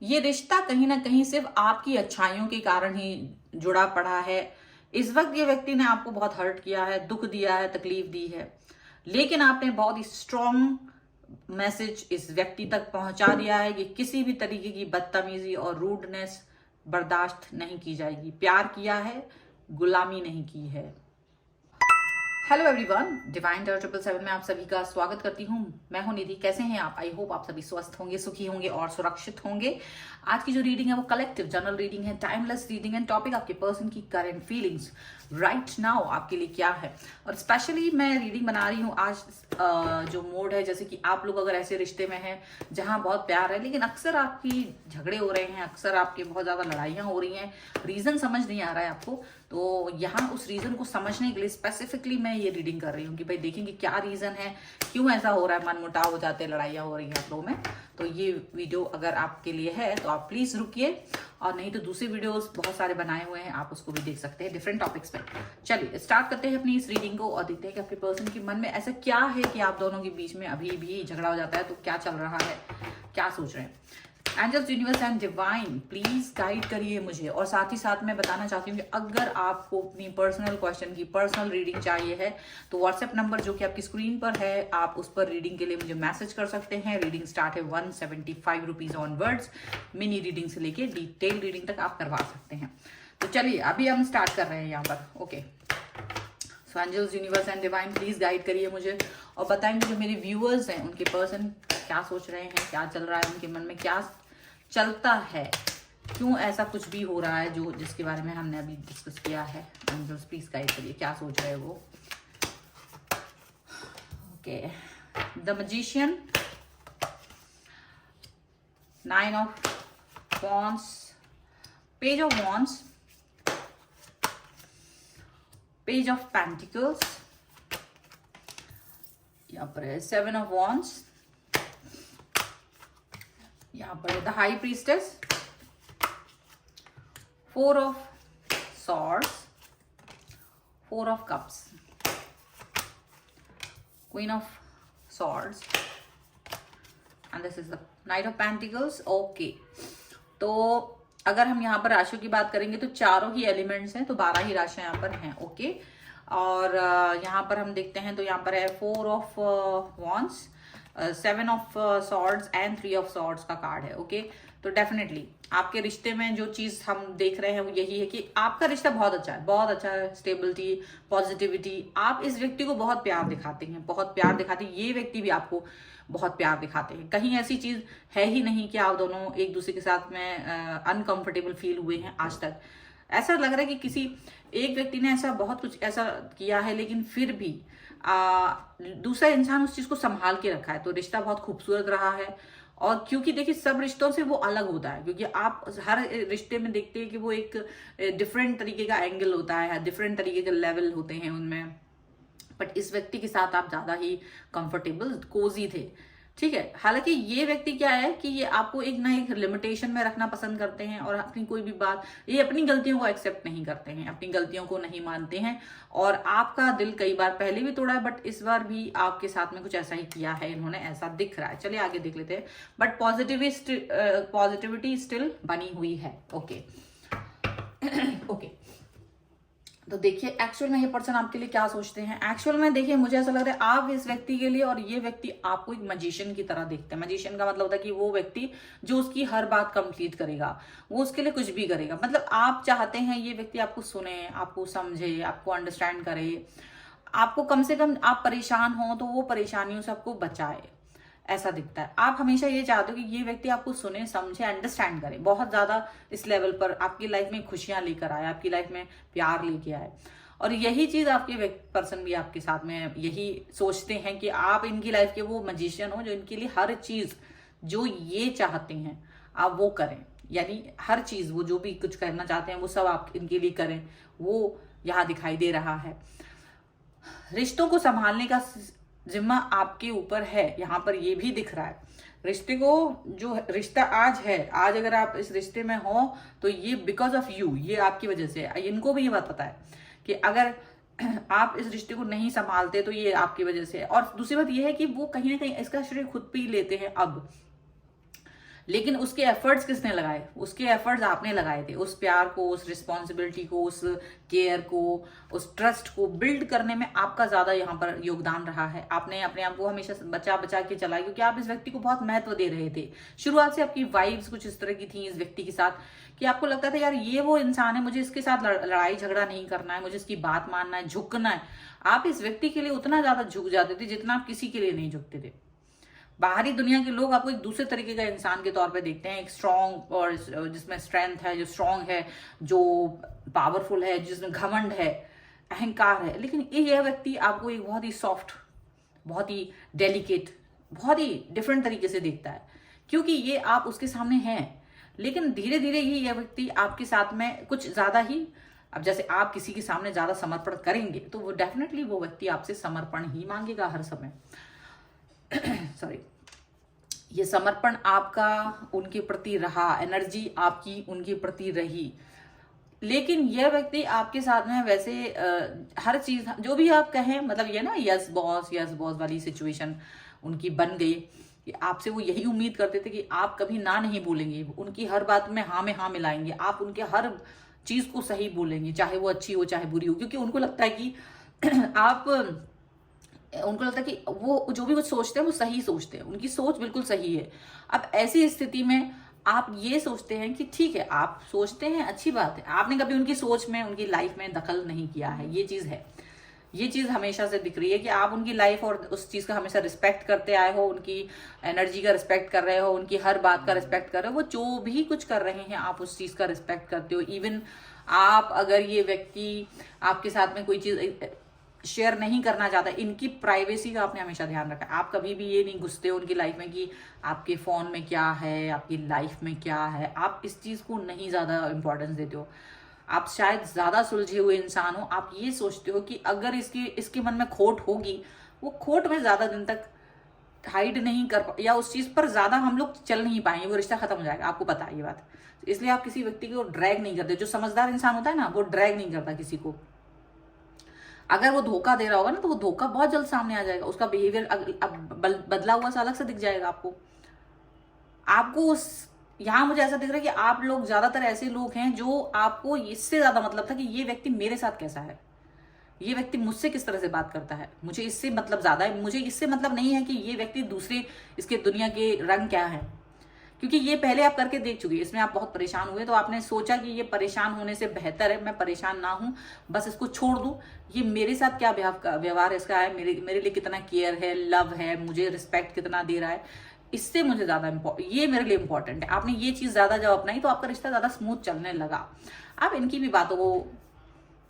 ये रिश्ता कहीं ना कहीं सिर्फ आपकी अच्छाइयों के कारण ही जुड़ा पड़ा है। इस वक्त ये व्यक्ति ने आपको बहुत हर्ट किया है, दुख दिया है, तकलीफ दी है, लेकिन आपने बहुत ही स्ट्रॉन्ग मैसेज इस व्यक्ति तक पहुंचा दिया है कि किसी भी तरीके की बदतमीजी और रूडनेस बर्दाश्त नहीं की जाएगी। प्यार किया है, गुलामी नहीं की है। हेलो एवरीवन, डिवाइन टेरर 777 में आप सभी का स्वागत करती हूँ। मैं हूं निधि। कैसे हैं आप? आई होप आप सभी स्वस्थ होंगे, सुखी होंगे और सुरक्षित होंगे। आज की जो रीडिंग है वो कलेक्टिव जनरल रीडिंग है, टाइमलेस रीडिंग है। टॉपिक आपके पर्सन की करंट फीलिंग्स राइट नाउ आपके लिए क्या है, और स्पेशली मैं रीडिंग बना रही हूँ आज जो मोड है, जैसे कि आप लोग अगर ऐसे रिश्ते में हैं जहां बहुत प्यार है लेकिन अक्सर आपकी झगड़े हो रहे हैं, अक्सर आपके बहुत ज्यादा लड़ाइयाँ हो रही हैं, रीजन समझ नहीं आ रहा है आपको, तो यहाँ उस रीजन को समझने के लिए स्पेसिफिकली मैं ये रीडिंग कर रही हूँ कि भाई देखेंगे क्या रीजन है, क्यों ऐसा हो रहा है, मनमुटाव हो जाते हैं, लड़ाइयाँ हो रही हैं आप लोगों में। तो ये वीडियो अगर आपके लिए है तो आप प्लीज रुकिए, और नहीं तो दूसरे वीडियोस बहुत सारे बनाए हुए हैं, आप उसको भी देख सकते हैं डिफरेंट टॉपिक्स पे। चलिए स्टार्ट करते हैं अपनी इस रीडिंग को और देखते हैं कि आपके पर्सन के मन में ऐसा क्या है कि आप दोनों के बीच में अभी भी झगड़ा हो जाता है। तो क्या चल रहा है, क्या सोच रहे हैं? Angels, universe and divine please guide करिए मुझे। और साथ ही साथ मैं बताना चाहती हूँ कि अगर आपको अपनी पर्सनल क्वेश्चन की पर्सनल रीडिंग चाहिए है तो व्हाट्सएप नंबर जो कि आपकी स्क्रीन पर है, आप उस पर रीडिंग के लिए मुझे मैसेज कर सकते हैं। रीडिंग स्टार्ट है 175 रुपीज ऑनवर्ड्स। मिनी रीडिंग से लेके डिटेल रीडिंग तक आप करवा सकते हैं। तो चलिए अभी हम स्टार्ट कर रहे हैं यहाँ पर। Okay, so angels, universe and divine please guide करिए मुझे और बताएंगे जो मेरे व्यूअर्स हैं उनके पर्सन क्या सोच रहे हैं, क्या चल रहा है, उनके मन में क्या चलता है, क्यों ऐसा कुछ भी हो रहा है जो जिसके बारे में हमने अभी डिस्कस किया है। एंजल्स प्लीज गाइड करिए, क्या सोच रहे हैं वो। Okay, the magician, 9 of wands, page of wands, page of pentacles, यहाँ पर है 7 ऑफ वॉन्ड्स, यहाँ पर है the high priestess, 4 of swords, 4 of cups, queen of swords and this is the night of pentacles. Okay, तो अगर हम यहाँ पर राशियों की बात करेंगे तो चारों ही एलिमेंट्स हैं, तो 12 ही राशियां यहाँ पर हैं। ओके, और यहाँ पर हम देखते हैं तो यहाँ पर है 4 of wands, 7 of swords and 3 of swords का कार्ड है। ओके, तो डेफिनेटली आपके रिश्ते में जो चीज हम देख रहे हैं वो यही है कि आपका रिश्ता बहुत अच्छा है, बहुत अच्छा है। स्टेबिलिटी, पॉजिटिविटी, आप इस व्यक्ति को बहुत प्यार दिखाते हैं, बहुत प्यार दिखाते हैं। ये व्यक्ति भी आपको बहुत प्यार दिखाते हैं। कहीं ऐसी चीज है ही नहीं कि आप दोनों एक दूसरे के साथ में अनकंफर्टेबल फील हुए हैं आज तक। ऐसा लग रहा है कि किसी एक व्यक्ति ने ऐसा बहुत कुछ ऐसा किया है लेकिन फिर भी दूसरा इंसान उस चीज को संभाल के रखा है, तो रिश्ता बहुत खूबसूरत रहा है। और क्योंकि देखिए सब रिश्तों से वो अलग होता है, क्योंकि आप हर रिश्ते में देखते हैं कि वो एक डिफरेंट तरीके का एंगल होता है, डिफरेंट तरीके के लेवल होते हैं उनमें। बट इस व्यक्ति के साथ आप ज्यादा ही कंफर्टेबल, कोजी थे। ठीक है, हालांकि ये व्यक्ति क्या है कि ये आपको एक ना एक लिमिटेशन में रखना पसंद करते हैं, और अपनी कोई भी बात, ये अपनी गलतियों को एक्सेप्ट नहीं करते हैं, अपनी गलतियों को नहीं मानते हैं। और आपका दिल कई बार पहले भी तोड़ा है, बट इस बार भी आपके साथ में कुछ ऐसा ही किया है इन्होंने, ऐसा दिख रहा है। चलिए आगे देख लेते हैं। बट पॉजिटिविटी स्टिल बनी हुई है। ओके ओके, तो देखिए एक्चुअल में ये पर्सन आपके लिए क्या सोचते हैं। एक्चुअल में देखिए मुझे ऐसा लग रहा है आप इस व्यक्ति के लिए, और ये व्यक्ति आपको एक मैजिशियन की तरह देखते हैं। मैजिशियन का मतलब होता है कि वो व्यक्ति जो उसकी हर बात कंप्लीट करेगा, वो उसके लिए कुछ भी करेगा। मतलब आप चाहते हैं ये व्यक्ति आपको सुने, आपको समझे, आपको अंडरस्टैंड करे, आपको कम से कम आप परेशान हो तो वो परेशानियों से आपको बचाए, ऐसा दिखता है। आप हमेशा ये चाहते हो कि ये व्यक्ति आपको सुने, समझे, अंडरस्टैंड करे, बहुत ज्यादा इस लेवल पर आपकी लाइफ में खुशियां लेकर आए, आपकी लाइफ में प्यार लेके आए। और यही चीज आपके पर्सन भी आपके साथ में यही सोचते हैं कि आप इनकी लाइफ के वो मैजिशियन हो जो इनके लिए हर चीज जो ये चाहते हैं आप वो करें। यानी हर चीज वो जो भी कुछ करना चाहते हैं वो सब आप इनके लिए करें, वो यहाँ दिखाई दे रहा है। रिश्तों को संभालने का जिम्मा आपके ऊपर है, यहाँ पर ये भी दिख रहा है। रिश्ते को, जो रिश्ता आज है, आज अगर आप इस रिश्ते में हो तो ये बिकॉज ऑफ यू, ये आपकी वजह से है। इनको भी ये बात पता है कि अगर आप इस रिश्ते को नहीं संभालते तो ये आपकी वजह से है। और दूसरी बात ये है कि वो कहीं ना कहीं इसका श्रेय खुद पे ही लेते हैं अब, लेकिन उसके एफर्ट्स किसने लगाए? उसके एफर्ट्स आपने लगाए थे। उस प्यार को, उस रिस्पॉन्सिबिलिटी को, उस केयर को, उस ट्रस्ट को बिल्ड करने में आपका ज्यादा यहाँ पर योगदान रहा है। आपने अपने आप को हमेशा बचा बचा के चलाया, क्योंकि आप इस व्यक्ति को बहुत महत्व दे रहे थे। शुरुआत से आपकी वाइब्स कुछ इस तरह की थी इस व्यक्ति के साथ कि आपको लगता था यार ये वो इंसान है, मुझे इसके साथ लड़ाई झगड़ा नहीं करना है, मुझे इसकी बात मानना है, झुकना है। आप इस व्यक्ति के लिए उतना ज्यादा झुक जाते थे जितना आप किसी के लिए नहीं झुकते थे। बाहरी दुनिया के लोग आपको एक दूसरे तरीके का इंसान के तौर पे देखते हैं, एक स्ट्रॉन्ग और जिसमें स्ट्रेंथ है, जो स्ट्रॉन्ग है, जो पावरफुल है, जिसमें घमंड है, अहंकार है। लेकिन यह व्यक्ति आपको एक बहुत ही सॉफ्ट, बहुत ही डेलिकेट, बहुत ही डिफरेंट तरीके से देखता है, क्योंकि ये आप उसके सामने हैं। लेकिन धीरे धीरे ही यह व्यक्ति आपके साथ में कुछ ज्यादा ही, अब जैसे आप किसी के सामने ज्यादा समर्पण करेंगे तो वो डेफिनेटली वो व्यक्ति आपसे समर्पण ही मांगेगा हर समय। सॉरी, ये समर्पण आपका उनके प्रति रहा, एनर्जी आपकी उनके प्रति रही। लेकिन यह व्यक्ति आपके साथ में वैसे हर चीज जो भी आप कहें, मतलब ये ना यस बॉस वाली सिचुएशन उनकी बन गई कि आपसे वो यही उम्मीद करते थे कि आप कभी ना नहीं बोलेंगे, उनकी हर बात में हाँ मिलाएंगे, आप उनके हर चीज को सही बोलेंगे, चाहे वो अच्छी हो चाहे बुरी हो, क्योंकि उनको लगता है कि उनको लगता है कि वो जो भी कुछ सोचते हैं वो सही सोचते हैं, उनकी सोच बिल्कुल सही है। अब ऐसी स्थिति में आप ये सोचते हैं कि ठीक है, आप सोचते हैं, अच्छी बात है, आपने कभी उनकी सोच में, उनकी लाइफ में दखल नहीं किया है। ये चीज है, ये चीज हमेशा से दिख रही है कि आप उनकी लाइफ और उस चीज का हमेशा रिस्पेक्ट करते आए हो, उनकी एनर्जी का रिस्पेक्ट कर रहे हो, उनकी हर बात का रिस्पेक्ट कर रहे हो। वो जो भी कुछ कर रहे हैं आप उस चीज का रिस्पेक्ट करते हो। इवन आप अगर ये व्यक्ति आपके साथ में कोई चीज शेयर नहीं करना चाहता, इनकी प्राइवेसी का आपने हमेशा ध्यान रखा। आप कभी भी ये नहीं घुसते हो उनकी लाइफ में कि आपके फोन में क्या है, आपकी लाइफ में क्या है। आप इस चीज को नहीं ज्यादा इंपॉर्टेंस देते हो। आप शायद ज्यादा सुलझे हुए इंसान हो। आप ये सोचते हो कि अगर इसके मन में खोट होगी, वो खोट में ज्यादा दिन तक हाइड नहीं कर या उस चीज पर ज्यादा हम लोग चल नहीं पाएंगे, वो रिश्ता खत्म हो जाएगा। आपको पता है ये बात, इसलिए आप किसी व्यक्ति को ड्रैग नहीं करते। जो समझदार इंसान होता है ना, वो ड्रैग नहीं करता किसी को। अगर वो धोखा दे रहा होगा ना, तो वो धोखा बहुत जल्द सामने आ जाएगा, उसका बिहेवियर अब बदला हुआ सा अलग से दिख जाएगा आपको उस यहाँ मुझे ऐसा दिख रहा है कि आप लोग ज्यादातर ऐसे लोग हैं जो आपको इससे ज्यादा मतलब था कि ये व्यक्ति मेरे साथ कैसा है, ये व्यक्ति मुझसे किस तरह से बात करता है, मुझे इससे मतलब ज्यादा है। मुझे इससे मतलब नहीं है कि ये व्यक्ति दूसरे इसके दुनिया के रंग क्या है, क्योंकि ये पहले आप करके देख चुके, इसमें आप बहुत परेशान हुए, तो आपने सोचा कि ये परेशान होने से बेहतर है मैं परेशान ना हूं, बस इसको छोड़ दूं। ये मेरे साथ क्या व्यवहार इसका है, मेरे लिए कितना केयर है, लव है, मुझे रिस्पेक्ट कितना दे रहा है, इससे मुझे ज्यादा ये मेरे लिए इंपॉर्टेंट है। आपने ये चीज ज्यादा जब अपनाई तो आपका रिश्ता ज्यादा स्मूथ चलने लगा। आप इनकी भी बातों को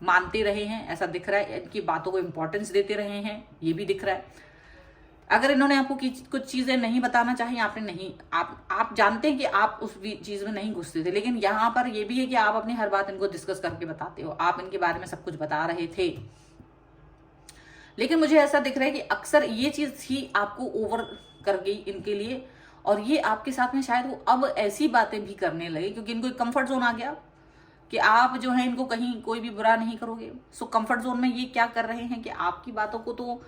मानते रहे हैं, ऐसा दिख रहा है, इनकी बातों को इंपॉर्टेंस देते रहे हैं, ये भी दिख रहा है। अगर इन्होंने आपको कुछ चीजें नहीं बताना चाहिए, आपने नहीं, आप जानते हैं कि आप उस चीज में नहीं घुसते थे, लेकिन यहाँ पर ये भी है कि आप अपनी हर बात इनको डिस्कस करके बताते हो, आप इनके बारे में सब कुछ बता रहे थे। लेकिन मुझे ऐसा दिख रहा है कि अक्सर ये चीज ही आपको ओवर कर गई इनके लिए, और ये आपके साथ में शायद वो अब ऐसी बातें भी करने लगे क्योंकि इनको एक कंफर्ट जोन आ गया कि आप जो है इनको कहीं कोई भी बुरा नहीं करोगे। सो कंफर्ट जोन में ये क्या कर रहे हैं कि आपकी बातों को तो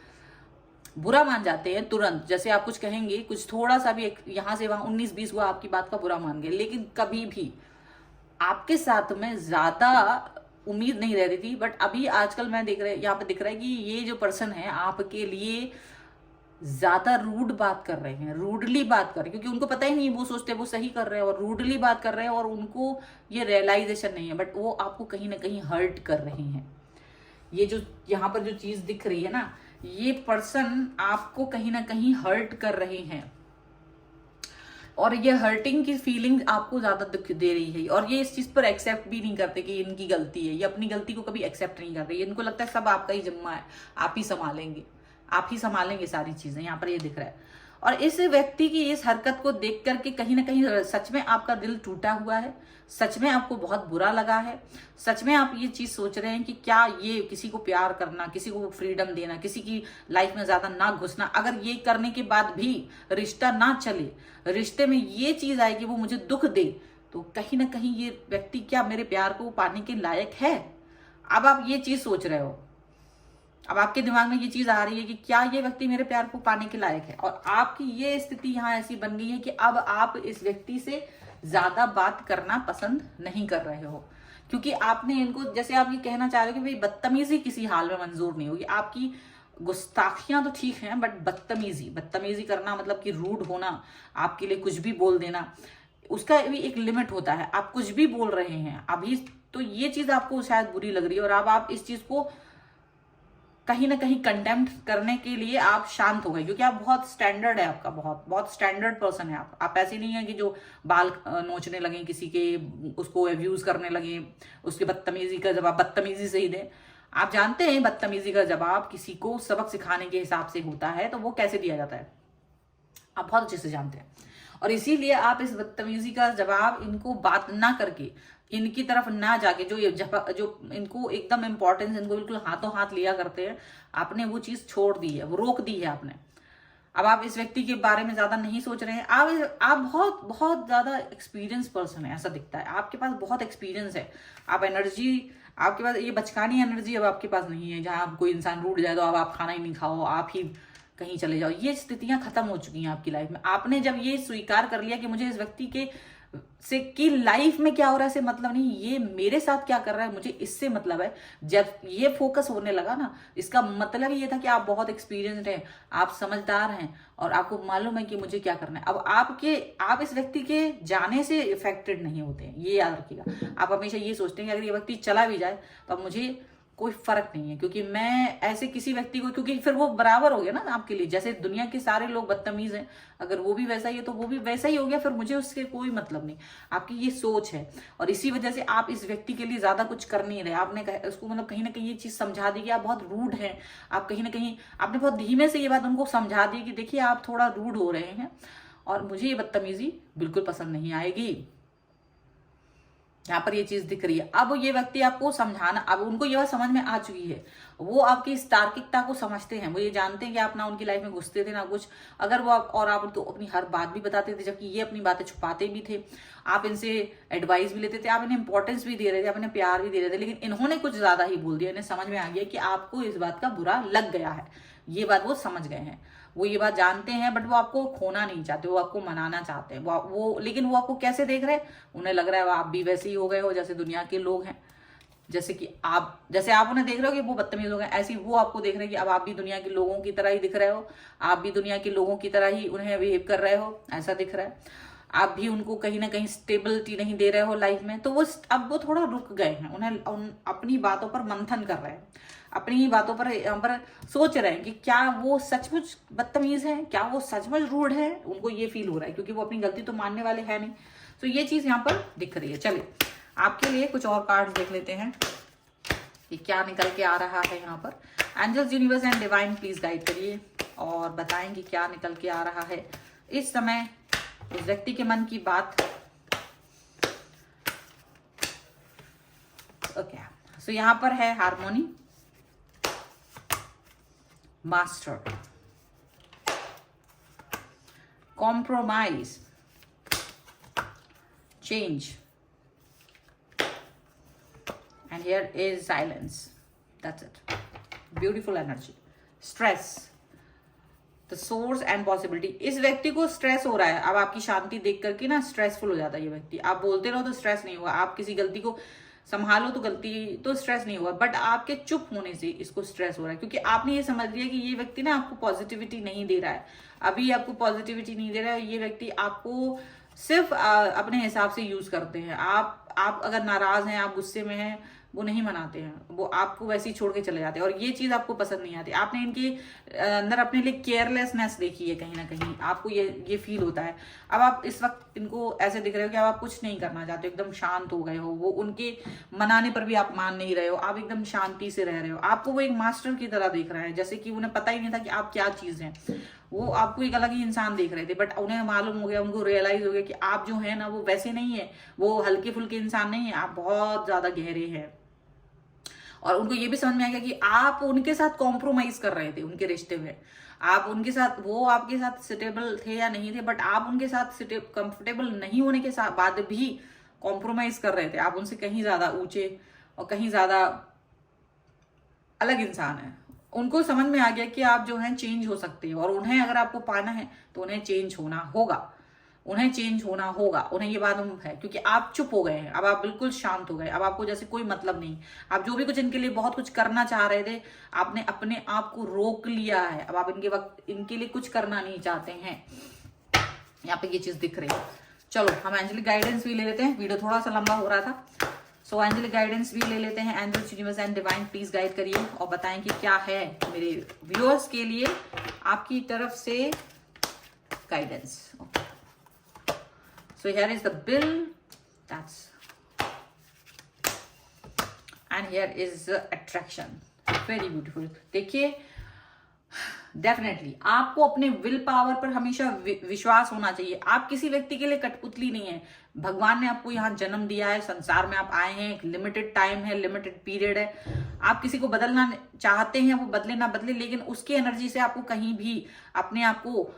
बुरा मान जाते हैं तुरंत। जैसे आप कुछ कहेंगे, कुछ थोड़ा सा भी यहां से वहां 19-20 हुआ, आपकी बात का बुरा मान गए। लेकिन कभी भी आपके साथ में ज्यादा उम्मीद नहीं रहती थी, बट अभी आजकल मैं यहाँ पे दिख रहा है कि ये जो पर्सन है आपके लिए ज्यादा रूड बात कर रहे हैं, रूडली बात कर रहे हैं, क्योंकि उनको पता ही नहीं, वो सोचते हैं वो सही कर रहे हैं और रूडली बात कर रहे हैं, और उनको ये रियलाइजेशन नहीं है, बट वो आपको कहीं ना कहीं हर्ट कर रहे हैं। ये जो यहाँ पर जो चीज दिख रही है ना, ये पर्सन आपको कहीं ना कहीं हर्ट कर रहे हैं, और ये हर्टिंग की फीलिंग आपको ज्यादा दुख दे रही है, और ये इस चीज पर एक्सेप्ट भी नहीं करते कि इनकी गलती है। ये अपनी गलती को कभी एक्सेप्ट नहीं करते, इनको लगता है सब आपका ही जिम्मा है, आप ही संभालेंगे सारी चीजें। यहाँ पर ये दिख रहा है, और इस व्यक्ति की इस हरकत को देख करके कहीं ना कहीं सच में आपका दिल टूटा हुआ है, सच में आपको बहुत बुरा लगा है, सच में आप ये चीज सोच रहे हैं कि क्या ये किसी को प्यार करना, किसी को फ्रीडम देना, किसी की लाइफ में ज्यादा ना घुसना, अगर ये करने के बाद भी रिश्ता ना चले, रिश्ते में ये चीज आए कि वो मुझे दुख दे, तो कहीं ना कहीं ये व्यक्ति क्या मेरे प्यार को पाने के लायक है? अब आप ये चीज सोच रहे हो। अब आपके दिमाग में ये चीज आ रही है कि क्या ये व्यक्ति मेरे प्यार को पाने के लायक है, और आपकी ये स्थिति यहाँ ऐसी बन गई है कि अब आप इस व्यक्ति से ज्यादा बात करना पसंद नहीं कर रहे हो, क्योंकि आपने इनको, जैसे आप ये कहना चाह रहे हो कि भाई बदतमीजी किसी हाल में मंजूर नहीं होगी। आपकी गुस्ताखियां तो ठीक हैं, बट बदतमीजी करना मतलब कि रूड होना, आपके लिए कुछ भी बोल देना, उसका भी एक लिमिट होता है। आप कुछ भी बोल रहे हैं अभी, तो ये चीज आपको शायद बुरी लग रही है, और अब आप इस चीज को कहीं ना कहीं कंटेम्प्ट करने के लिए आप शांत हो गए, क्योंकि आप बहुत स्टैंडर्ड है, आपका बहुत बहुत स्टैंडर्ड पर्सन है आप ऐसे नहीं है कि जो बाल नोचने लगे किसी के, उसको अब्यूज करने लगे, उसके बदतमीजी का जवाब बदतमीजी से ही दें। आप जानते हैं बदतमीजी का जवाब किसी को सबक सिखाने के हिसाब से होता है, तो वो कैसे दिया जाता है आप बहुत अच्छे से जानते हैं। और इसीलिए आप इस बदतमीजी का जवाब इनको बात ना करके, इनकी तरफ ना जाके, जो इनको एकदम इंपॉर्टेंस, इनको बिल्कुल हाथों हाथ लिया करते हैं, आपने वो चीज छोड़ दी है, वो रोक दी है आपने। अब आप इस व्यक्ति के बारे में ज्यादा नहीं सोच रहे हैं। आप बहुत बहुत ज्यादा एक्सपीरियंस पर्सन है, ऐसा दिखता है आपके पास बहुत एक्सपीरियंस है। आप एनर्जी, आपके पास ये बचकानी एनर्जी अब आपके पास नहीं है, जहां कोई इंसान रूठ जाए तो अब आप खाना ही नहीं खाओ, आप ही कहीं चले जाओ। ये स्थितियां खत्म हो चुकी हैं आपकी लाइफ में। आपने जब ये स्वीकार कर लिया कि मुझे इस व्यक्ति के से की लाइफ में क्या हो रहा है से मतलब नहीं, ये मेरे साथ क्या कर रहा है मुझे इससे मतलब है, जब ये फोकस होने लगा ना, इसका मतलब ये था कि आप बहुत एक्सपीरियंस्ड हैं, आप समझदार हैं, और आपको मालूम है कि मुझे क्या करना है। अब आप इस व्यक्ति के जाने से इफेक्टेड नहीं होते हैं, ये याद रखिएगा। आप हमेशा ये सोचते हैं कि अगर ये व्यक्ति चला भी जाए तो अब मुझे कोई फर्क नहीं है, क्योंकि मैं ऐसे किसी व्यक्ति को, क्योंकि फिर वो बराबर हो गया ना आपके लिए। जैसे दुनिया के सारे लोग बदतमीज हैं, अगर वो भी वैसा ही है तो वो भी वैसा ही हो गया, फिर मुझे उससे कोई मतलब नहीं। आपकी ये सोच है, और इसी वजह से आप इस व्यक्ति के लिए ज्यादा कुछ कर नहीं रहे। आपने उसको मतलब कहीं ना कहीं ये चीज समझा दी कि आप बहुत रूड हैं। आप कहीं ना कहीं आपने बहुत धीमे से ये बात उनको समझा दी कि देखिए आप थोड़ा रूड हो रहे हैं, और मुझे ये बदतमीजी बिल्कुल पसंद नहीं आएगी। यहाँ पर ये चीज दिख रही है। अब ये व्यक्ति आपको समझाना, अब उनको ये बात समझ में आ चुकी है, वो आपकी इस तार्किकता को समझते हैं, वो ये जानते हैं कि आप ना उनकी लाइफ में घुसते थे ना कुछ, अगर वो और आप उनको अपनी हर बात भी बताते थे, जबकि ये अपनी बातें छुपाते भी थे। आप इनसे एडवाइस भी लेते थे, आप इन्हें इंपॉर्टेंस भी दे रहे थे, आप इन्हें प्यार भी दे रहे थे, लेकिन इन्होंने कुछ ज्यादा ही बोल दिया। इन्हें समझ में आ गया कि आपको इस बात का बुरा लग गया है, ये बात वो समझ गए हैं, वो ये बात जानते हैं, बट वो आपको खोना नहीं चाहते, वो आपको मनाना चाहते हैं। वो लेकिन वो आपको कैसे देख रहे हैं, उन्हें लग रहा है आप भी वैसे ही हो गए हो जैसे दुनिया के लोग हैं, जैसे आप उन्हें देख रहे हो कि वो बदतमीज लोग हैं, ऐसे ही वो आपको देख रहे हैं कि अब आप भी दुनिया के लोगों की तरह ही दिख रहे हो, आप भी दुनिया के लोगों की तरह ही उन्हें बिहेव कर रहे हो, ऐसा दिख रहा है। आप भी उनको कहीं ना कहीं स्टेबिलिटी नहीं दे रहे हो लाइफ में, तो अब वो थोड़ा रुक गए हैं, उन्हें अपनी बातों पर मंथन कर रहे हैं, अपनी ही बातों पर यहाँ पर सोच रहे हैं कि क्या वो सचमुच बदतमीज है, क्या वो सचमुच रूड है। उनको ये फील हो रहा है, क्योंकि वो अपनी गलती तो मानने वाले हैं नहीं। तो ये चीज यहाँ पर दिख रही है। चलिए आपके लिए कुछ और कार्ड देख लेते हैं कि क्या निकल के आ रहा है यहाँ पर। Angels, universe and divine please guide करिए और बताएं कि क्या निकल के आ रहा है इस समय उस व्यक्ति के मन की बात। ओके, सो यहाँ पर है harmony, master, compromise, change, and here is silence. That's it. Beautiful energy. Stress, the source and possibility. इस व्यक्ति को स्ट्रेस हो रहा है। अब आपकी शांति देख करके ना स्ट्रेसफुल हो जाता है ये व्यक्ति। आप बोलते रहो तो स्ट्रेस नहीं होगा, आप किसी गलती को संभालो तो गलती तो स्ट्रेस नहीं होगा, बट आपके चुप होने से इसको स्ट्रेस हो रहा है, क्योंकि आपने ये समझ लिया कि ये व्यक्ति ना आपको पॉजिटिविटी नहीं दे रहा है, अभी आपको पॉजिटिविटी नहीं दे रहा है। ये व्यक्ति आपको सिर्फ अपने हिसाब से यूज करते हैं। आप अगर नाराज हैं, आप गुस्से में हैं, वो नहीं मनाते हैं, वो आपको वैसे ही छोड़ के चले जाते हैं, और ये चीज आपको पसंद नहीं आती। आपने इनके अंदर अपने लिए केयरलेसनेस देखी है, कहीं ना कहीं आपको ये फील होता है। अब आप इस वक्त इनको ऐसे दिख रहे हो कि अब आप कुछ नहीं करना चाहते, एकदम शांत हो गए हो, वो उनके मनाने पर भी आप मान नहीं रहे हो, आप एकदम शांति से रह रहे हो। आपको वो एक मास्टर की तरह देख रहा है, जैसे कि उन्हें पता ही नहीं था कि आप क्या चीज हैं। वो आपको एक अलग ही इंसान देख रहे थे, बट उन्हें मालूम हो गया, उनको रियलाइज हो गया कि आप जो है ना वो वैसे नहीं है, वो हल्के फुल्के इंसान नहीं है, आप बहुत ज्यादा गहरे हैं। और उनको ये भी समझ में आ गया कि आप उनके साथ कॉम्प्रोमाइज कर रहे थे उनके रिश्ते में। आप उनके साथ, वो आपके साथ सुटेबल थे या नहीं थे, बट आप उनके साथ कंफर्टेबल नहीं होने के बाद भी कॉम्प्रोमाइज कर रहे थे। आप उनसे कहीं ज्यादा ऊंचे और कहीं ज्यादा अलग इंसान है, उनको समझ में आ गया कि आप जो है चेंज हो सकते हो, और उन्हें अगर आपको पाना है तो उन्हें चेंज होना होगा, उन्हें चेंज होना होगा, उन्हें ये बात है, क्योंकि आप चुप हो गए हैं, अब आप बिल्कुल शांत हो गए, अब आपको जैसे कोई मतलब नहीं, आप जो भी कुछ इनके लिए बहुत कुछ करना चाह रहे थे, आपने अपने आप को रोक लिया है, अब आप इनके लिए कुछ करना नहीं चाहते हैं। यहाँ पे ये चीज दिख रही है। चलो हम एंजेलिक गाइडेंस भी ले लेते हैं, वीडियो थोड़ा सा लंबा हो रहा था, सो एंजेलिक गाइडेंस भी ले लेते हैं। Angels, universe and divine please guide करिए और बताएं कि क्या है मेरे व्यूअर्स के लिए आपकी तरफ से guidance. So here is the bill, that's, and here is attraction, very beautiful. देखिए, डेफिनेटली आपको अपने विल पावर पर हमेशा विश्वास होना चाहिए। आप किसी व्यक्ति के लिए कठपुतली नहीं है। भगवान ने आपको यहाँ जन्म दिया है, संसार में आप आए हैं, एक लिमिटेड टाइम है, लिमिटेड पीरियड है। आप किसी को बदलना चाहते हैं, वो बदले ना बदले, लेकिन उसकी एनर्जी से आपको कहीं भी अपने आप को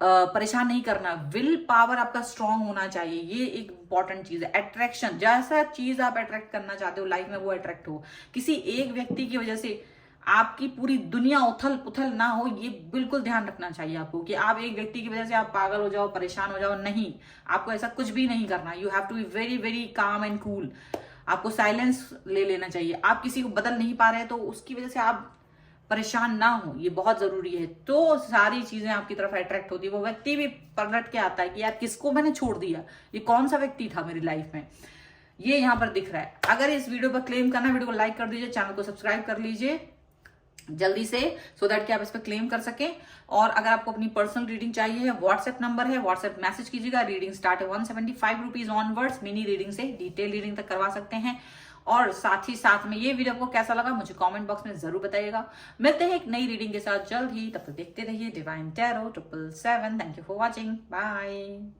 परेशान नहीं करना। विल पावर आपका स्ट्रांग होना चाहिए, ये एक इंपॉर्टेंट चीज है। अट्रैक्शन, जैसा चीज आप अट्रैक्ट करना चाहते हो लाइफ में, वो अट्रैक्ट हो। किसी एक व्यक्ति की वजह से आपकी पूरी दुनिया उथल पुथल ना हो, ये बिल्कुल ध्यान रखना चाहिए आपको, कि आप एक व्यक्ति की वजह से आप पागल हो जाओ, परेशान हो जाओ, नहीं, आपको ऐसा कुछ भी नहीं करना। You have to be very very calm and cool. आपको साइलेंस ले लेना चाहिए। आप किसी को बदल नहीं पा रहे तो उसकी वजह से आप परेशान ना हो, ये बहुत जरूरी है। तो सारी चीजें आपकी तरफ अट्रैक्ट होती है। वो व्यक्ति भी पलट के आता है कि यार किसको मैंने छोड़ दिया, ये कौन सा व्यक्ति था मेरी लाइफ में, ये यहाँ पर दिख रहा है। अगर इस वीडियो पर क्लेम करना, वीडियो को लाइक कर दीजिए, चैनल को सब्सक्राइब कर लीजिए जल्दी से, सो दैट कि आप इस पर क्लेम कर सकें। और अगर आपको अपनी पर्सनल रीडिंग चाहिए, व्हाट्सएप नंबर है, व्हाट्सएप मैसेज कीजिएगा। रीडिंग स्टार्ट है 175 रुपीज ऑनवर्ड्स। मिनी रीडिंग से डिटेल रीडिंग तक करवा सकते हैं। और साथ ही साथ में ये वीडियो आपको कैसा लगा मुझे कमेंट बॉक्स में जरूर बताइएगा। मिलते हैं एक नई रीडिंग के साथ जल्द ही, तब तक देखते रहिए divine tarot 777। Thank you for watching, bye.